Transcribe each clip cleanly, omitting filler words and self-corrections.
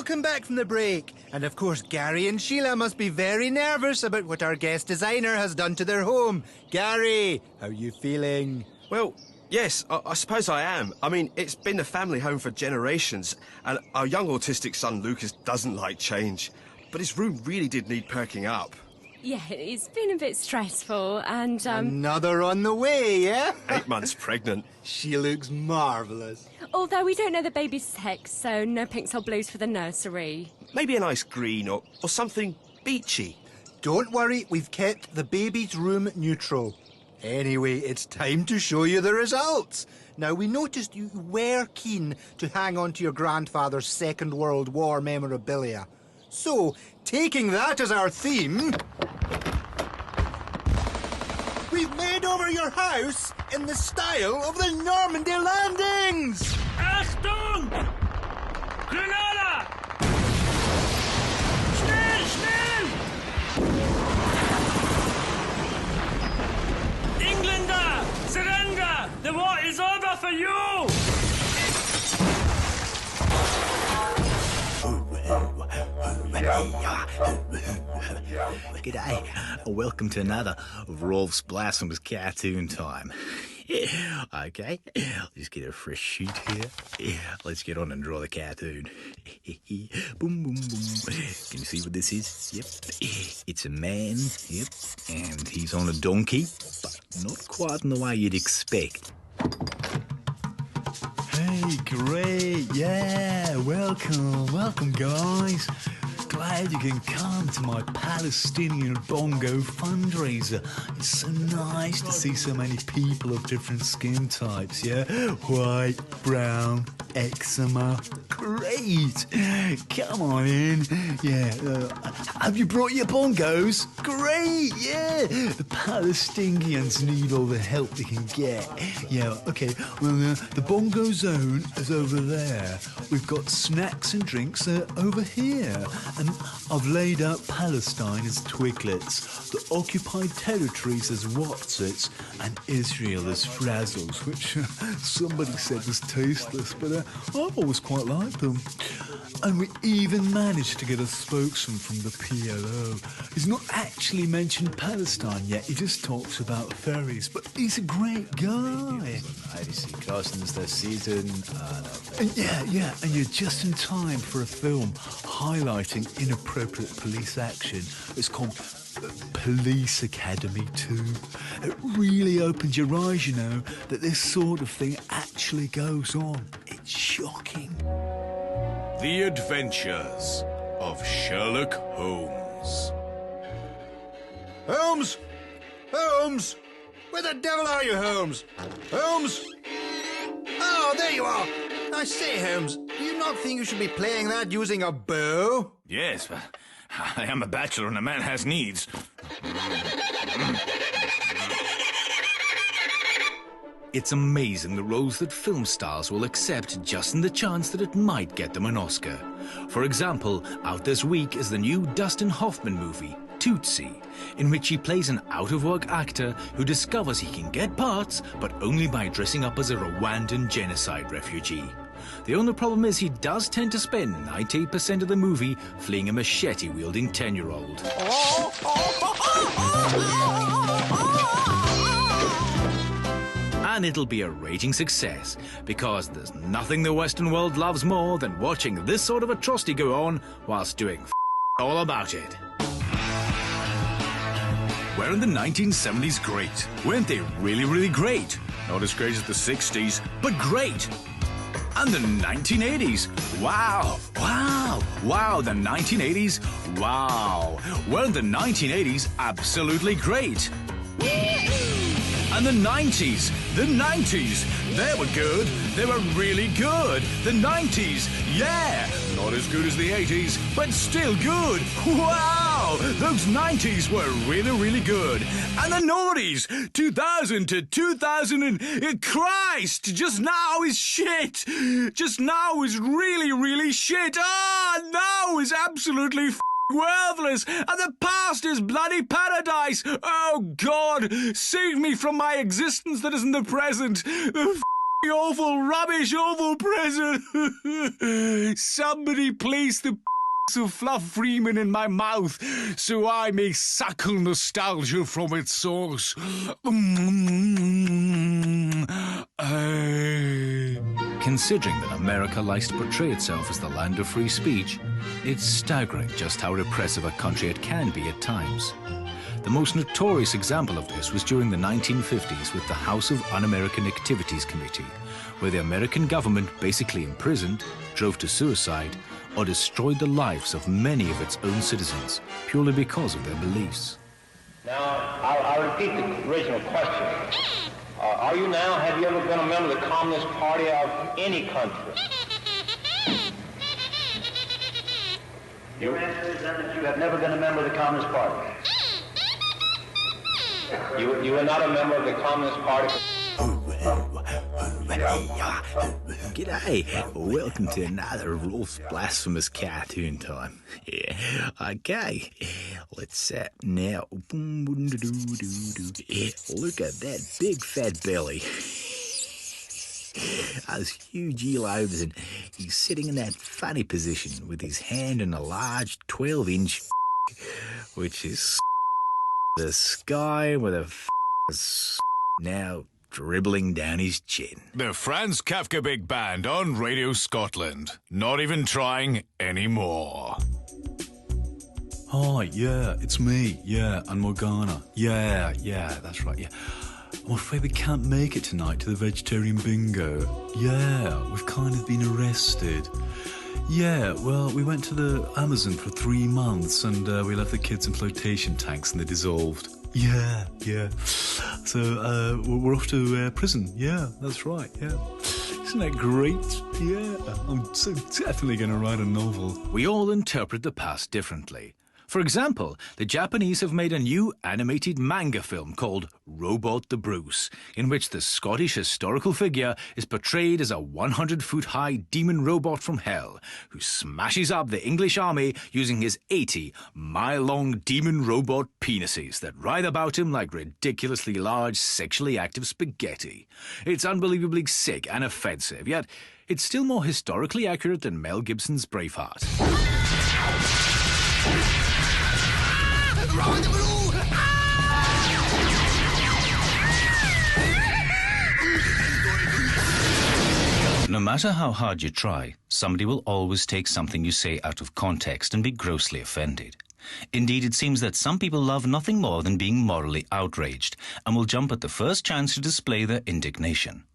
welcome back from the break. And of course, Gary and Sheila must be very nervous about what our guest designer has done to their home. Gary, how are you feeling? Well, yes, I suppose I am. I mean, it's been a family home for generations, and our young autistic son Lucas doesn't like change. But his room really did need perking up. Yeah, it's been a bit stressful, and, Another on the way, yeah? 8 months pregnant. She looks marvellous. although we don't know the baby's sex, so no pinks or blues for the nursery. Maybe a nice green or something beachy. Don't worry, we've kept the baby's room neutral. Anyway, it's time to show you the results. Now, we noticed you were keen to hang on to your grandfather's Second World War memorabilia. So, taking that as our theme, we've made over your house in the style of the Normandy landings! Achtung! Grenada! Schnell, schnell! Engländer, surrender! The war is over for you! G'day, and welcome to another of Rolf's Blasphemous cartoon time. Okay, just get a fresh sheet here. Let's get on and draw the cartoon. Boom, boom, boom. Can you see what this is? Yep. It's a man, yep, and he's on a donkey, but not quite in the way you'd expect. Hey, great, yeah, welcome guys. Glad you can come to my Palestinian bongo fundraiser. It's so nice to see so many people of different skin types, yeah? White, brown, eczema. Great! Come on in. Yeah, have you brought your bongos? Great, yeah! The Palestinians need all the help they can get. Yeah, okay, well, the bongo zone is over there. We've got snacks and drinks over here. And I've laid out Palestine as Twiglets, the occupied territories as Wotsits, and Israel as Frazzles, which somebody said was tasteless, but I've always quite liked them. And we even managed to get a spokesman from the PLO. He's not actually mentioned Palestine yet, he just talks about ferries, but he's a great guy. Carsten's the season. And yeah, and you're just in time for a film highlighting inappropriate police action. It's called Police Academy 2. It really opens your eyes, you know, that this sort of thing actually goes on. It's shocking. The Adventures of Sherlock Holmes. Holmes! Holmes! Where the devil are you, Holmes? Holmes! Oh, there you are! I say, Holmes, do you not think you should be playing that using a bow? Yes, but I am a bachelor and a man has needs. It's amazing the roles that film stars will accept just in the chance that it might get them an Oscar. For example, out this week is the new Dustin Hoffman movie, Tootsie, in which he plays an out-of-work actor who discovers he can get parts, but only by dressing up as a Rwandan genocide refugee. The only problem is he does tend to spend 98% of the movie fleeing a machete-wielding 10-year-old. And it'll be a raging success, because there's nothing the Western world loves more than watching this sort of atrocity go on whilst doing all about it. Weren't the 1970s great? Weren't they really, really great? Not as great as the 60s, but great. And the 1980s, wow, the 1980s, wow. Weren't the 1980s absolutely great? And the 90s, they were good, they were really good. The 90s, yeah, not as good as the 80s, but still good. Wow, those 90s were really, really good. And the noughties, 2000 to 2000 and Christ, just now is shit. Just now is really, really shit. Now is absolutely worthless, and the past is bloody paradise. Oh God, save me from my existence that isn't the present. The awful, rubbish, awful present. Somebody place the of Fluff Freeman in my mouth so I may suckle nostalgia from its source. Considering that America likes to portray itself as the land of free speech, it's staggering just how repressive a country it can be at times. The most notorious example of this was during the 1950s with the House of Un-American Activities Committee, where the American government basically imprisoned, drove to suicide, or destroyed the lives of many of its own citizens purely because of their beliefs. Now, I'll repeat the original question. Have you ever been a member of the Communist Party of any country? Your answer is then that you have never been a member of the Communist Party. You were not a member of the Communist Party. G'day, welcome to another Rolf's Blasphemous cartoon time. Yeah, okay, let's now. Look at that big fat belly. Those huge earlobes, and he's sitting in that funny position with his hand in a large 12-inch, which is the sky with a now dribbling down his chin. The Franz Kafka Big Band on Radio Scotland. Not even trying anymore. Hi, yeah, it's me, yeah, and Morgana. Yeah, that's right, yeah. I'm afraid we can't make it tonight to the vegetarian bingo. Yeah, we've kind of been arrested. Yeah, well, we went to the Amazon for 3 months and we left the kids in flotation tanks and they dissolved. Yeah. So, we're off to prison. Yeah, that's right, yeah. Isn't that great? Yeah, I'm so definitely going to write a novel. We all interpret the past differently. For example, the Japanese have made a new animated manga film called Robot the Bruce, in which the Scottish historical figure is portrayed as a 100-foot-high demon robot from hell who smashes up the English army using his 80-mile-long demon robot penises that writhe about him like ridiculously large, sexually active spaghetti. It's unbelievably sick and offensive, yet it's still more historically accurate than Mel Gibson's Braveheart. No matter how hard you try, somebody will always take something you say out of context and be grossly offended. Indeed, it seems that some people love nothing more than being morally outraged and will jump at the first chance to display their indignation.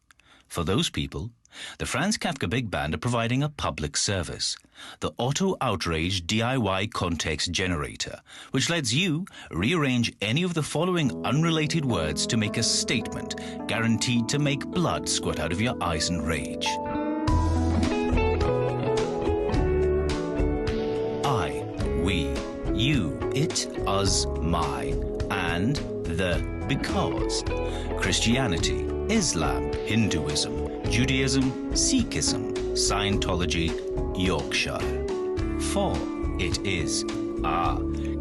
For those people, the Franz Kafka Big Band are providing a public service, the Auto Outrage DIY Context Generator, which lets you rearrange any of the following unrelated words to make a statement guaranteed to make blood squirt out of your eyes in rage. I, we, you, it, us, my, and the because. Christianity, Islam, Hinduism, Judaism, Sikhism, Scientology, Yorkshire. For it is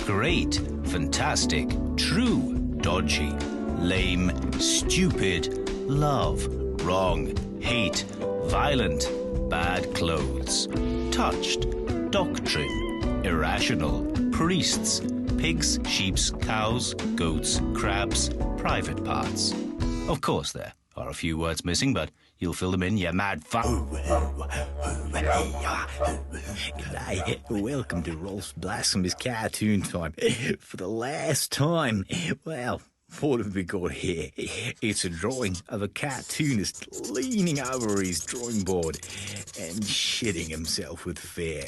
great, fantastic, true, dodgy, lame, stupid, love, wrong, hate, violent, bad clothes, touched, doctrine, irrational, priests, pigs, sheeps, cows, goats, crabs, private parts. Of course there are a few words missing, but you'll fill them in, you mad fuck. G'day, welcome to Rolf's Blasphemous cartoon time. For the last time. Well, what have we got here? It's a drawing of a cartoonist leaning over his drawing board and shitting himself with fear.